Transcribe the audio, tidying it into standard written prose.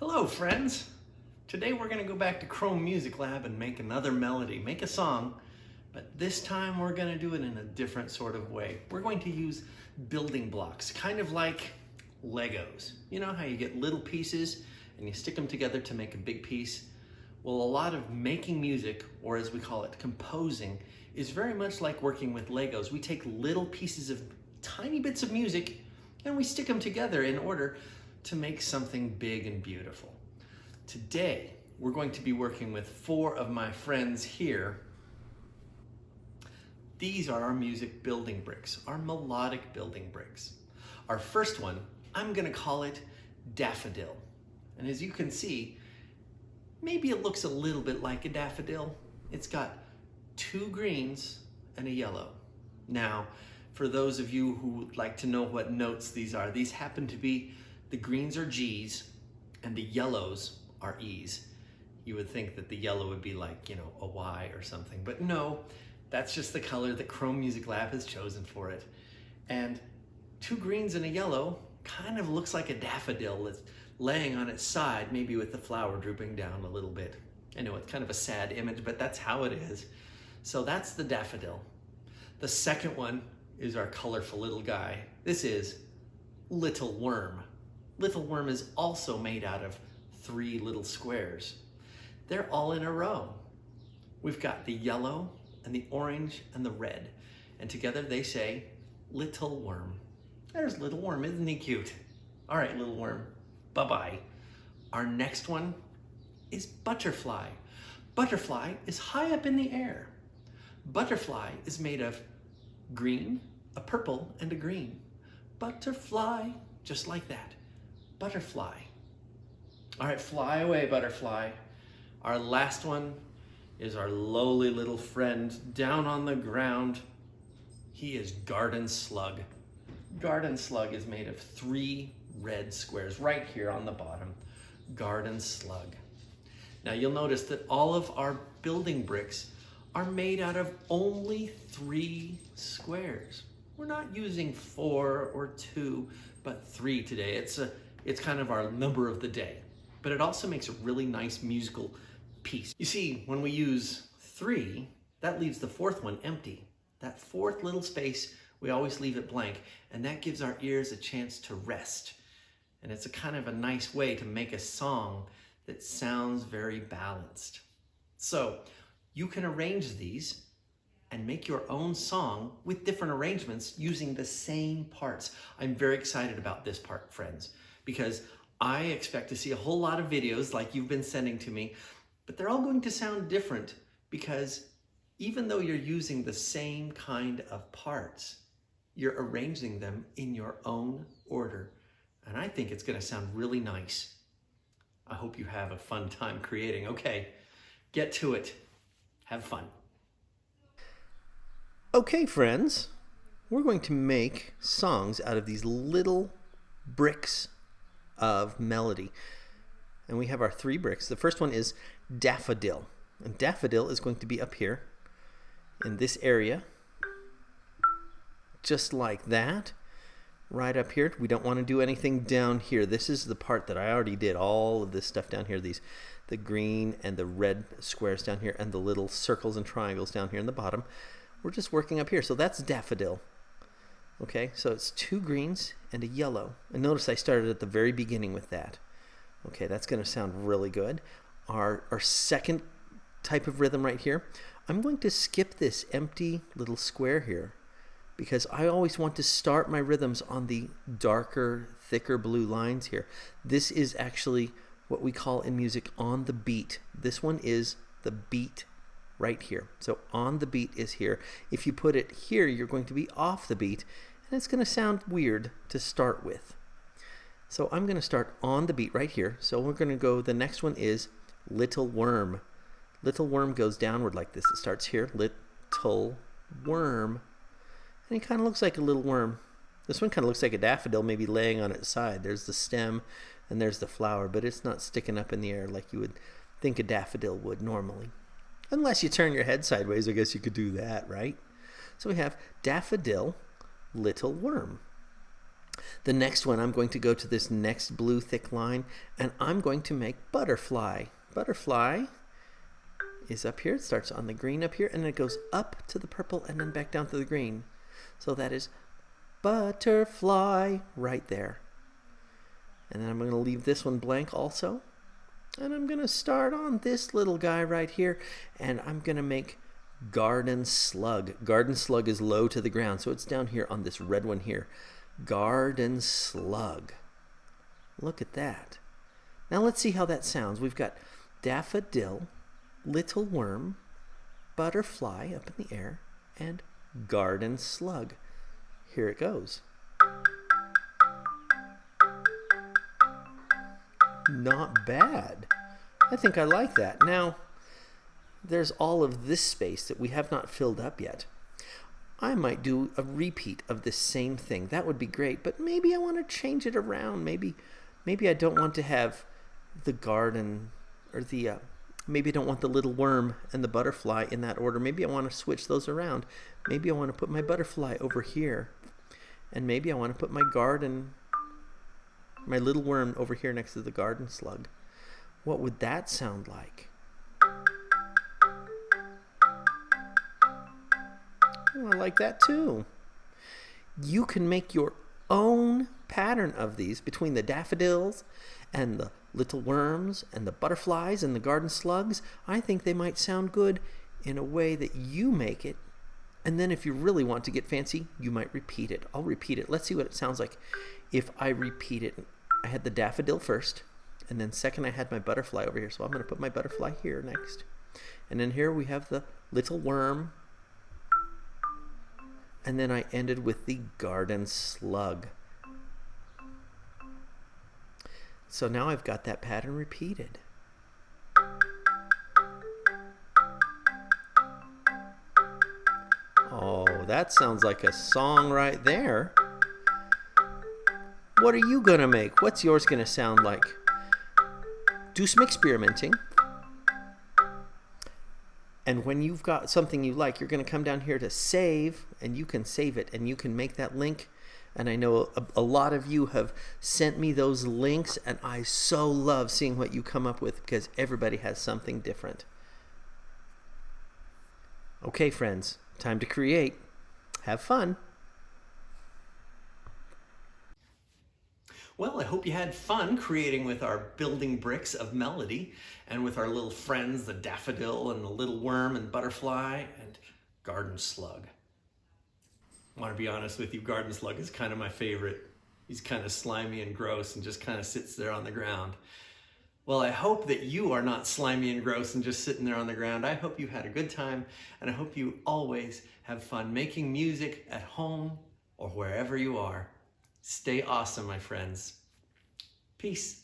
Hello friends! Today we're going to go back to Chrome Music Lab and make another melody, make a song, but this time we're going to do it in a different sort of way. We're going to use building blocks, kind of like Legos. You know how you get little pieces and you stick them together to make a big piece? Well, a lot of making music, or as we call it, composing, is very much like working with Legos. We take little pieces of tiny bits of music and we stick them together in order to make something big and beautiful. Today, we're going to be working with 4 of my friends here. These are our music building bricks, our melodic building bricks. Our first one, I'm gonna call it Daffodil. And as you can see, maybe it looks a little bit like a daffodil. It's got 2 greens and a yellow. Now, for those of you who would like to know what notes these are, these happen to be the greens are G's and the yellows are E's. You would think that the yellow would be like, a Y or something, but no, that's just the color that Chrome Music Lab has chosen for it. And 2 greens and a yellow kind of looks like a daffodil that's laying on its side, maybe with the flower drooping down a little bit. I know it's kind of a sad image, but that's how it is. So that's the daffodil. The second one is our colorful little guy. This is Little Worm. Little Worm is also made out of 3 little squares. They're all in a row. We've got the yellow and the orange and the red, and together they say Little Worm. There's Little Worm, isn't he cute? All right, Little Worm, bye-bye. Our next one is Butterfly. Butterfly is high up in the air. Butterfly is made of green, a purple, and a green. Butterfly, just like that. Butterfly. All right, fly away, butterfly. Our last one is our lowly little friend down on the ground. He is Garden Slug. Garden Slug is made of 3 red squares right here on the bottom. Garden Slug. Now you'll notice that all of our building bricks are made out of only 3 squares. We're not using 4 or 2, but 3 today. It's kind of our number of the day, but it also makes a really nice musical piece. You see, when we use 3, that leaves the 4th one empty. That 4th little space, we always leave it blank, and that gives our ears a chance to rest. And it's a kind of a nice way to make a song that sounds very balanced. So you can arrange these and make your own song with different arrangements using the same parts. I'm very excited about this part, friends, because I expect to see a whole lot of videos like you've been sending to me, but they're all going to sound different because even though you're using the same kind of parts, you're arranging them in your own order. And I think it's going to sound really nice. I hope you have a fun time creating. Okay, get to it. Have fun. Okay, friends, we're going to make songs out of these little bricks of melody. And we have our 3 bricks. The first one is Daffodil. And Daffodil is going to be up here in this area, just like that, right up here. We don't want to do anything down here. This is the part that I already did, all of this stuff down here, the green and the red squares down here, and the little circles and triangles down here in the bottom. We're just working up here. So that's Daffodil. Okay, so it's 2 greens and a yellow. And notice I started at the very beginning with that. Okay, that's going to sound really good. Our second type of rhythm right here, I'm going to skip this empty little square here because I always want to start my rhythms on the darker, thicker blue lines here. This is actually what we call in music on the beat. This one is the beat right here. So on the beat is here. If you put it here, you're going to be off the beat, and it's going to sound weird to start with. So I'm going to start on the beat right here. So we're going to go, the next one is Little Worm. Little Worm goes downward like this. It starts here, Little Worm. And it kind of looks like a little worm. This one kind of looks like a daffodil, maybe laying on its side. There's the stem and there's the flower, but it's not sticking up in the air like you would think a daffodil would normally. Unless you turn your head sideways, I guess you could do that, right? So we have Daffodil, Little Worm. The next one, I'm going to go to this next blue thick line, and I'm going to make butterfly. Butterfly is up here. It starts on the green up here, and then it goes up to the purple and then back down to the green. So that is butterfly right there. And then I'm going to leave this one blank also. And I'm going to start on this little guy right here, and I'm going to make garden slug. Garden slug is low to the ground, so it's down here on this red one here. Garden slug. Look at that. Now let's see how that sounds. We've got daffodil, little worm, butterfly up in the air, and garden slug. Here it goes. Not bad. I think I like that. Now, there's all of this space that we have not filled up yet. I might do a repeat of this same thing. That would be great, but maybe I want to change it around. Maybe I don't want to have the garden or maybe I don't want the little worm and the butterfly in that order. Maybe I want to switch those around. Maybe I want to put my butterfly over here, and maybe I want to put my little worm over here next to the garden slug. What would that sound like? Oh, I like that too. You can make your own pattern of these between the daffodils and the little worms and the butterflies and the garden slugs. I think they might sound good in a way that you make it. And then if you really want to get fancy, you might repeat it. I'll repeat it. Let's see what it sounds like if I repeat it. I had the daffodil first, and then second I had my butterfly over here. So I'm going to put my butterfly here next. And then here we have the little worm. And then I ended with the garden slug. So now I've got that pattern repeated. Oh, that sounds like a song right there. What are you going to make? What's yours going to sound like? Do some experimenting. And when you've got something you like, you're going to come down here to save, and you can save it, and you can make that link. And I know a lot of you have sent me those links, and I so love seeing what you come up with because everybody has something different. Okay, friends, time to create. Have fun. Well, I hope you had fun creating with our building bricks of melody and with our little friends, the daffodil and the little worm and butterfly and garden slug. I want to be honest with you, garden slug is kind of my favorite. He's kind of slimy and gross and just kind of sits there on the ground. Well, I hope that you are not slimy and gross and just sitting there on the ground. I hope you had a good time, and I hope you always have fun making music at home or wherever you are. Stay awesome, my friends. Peace.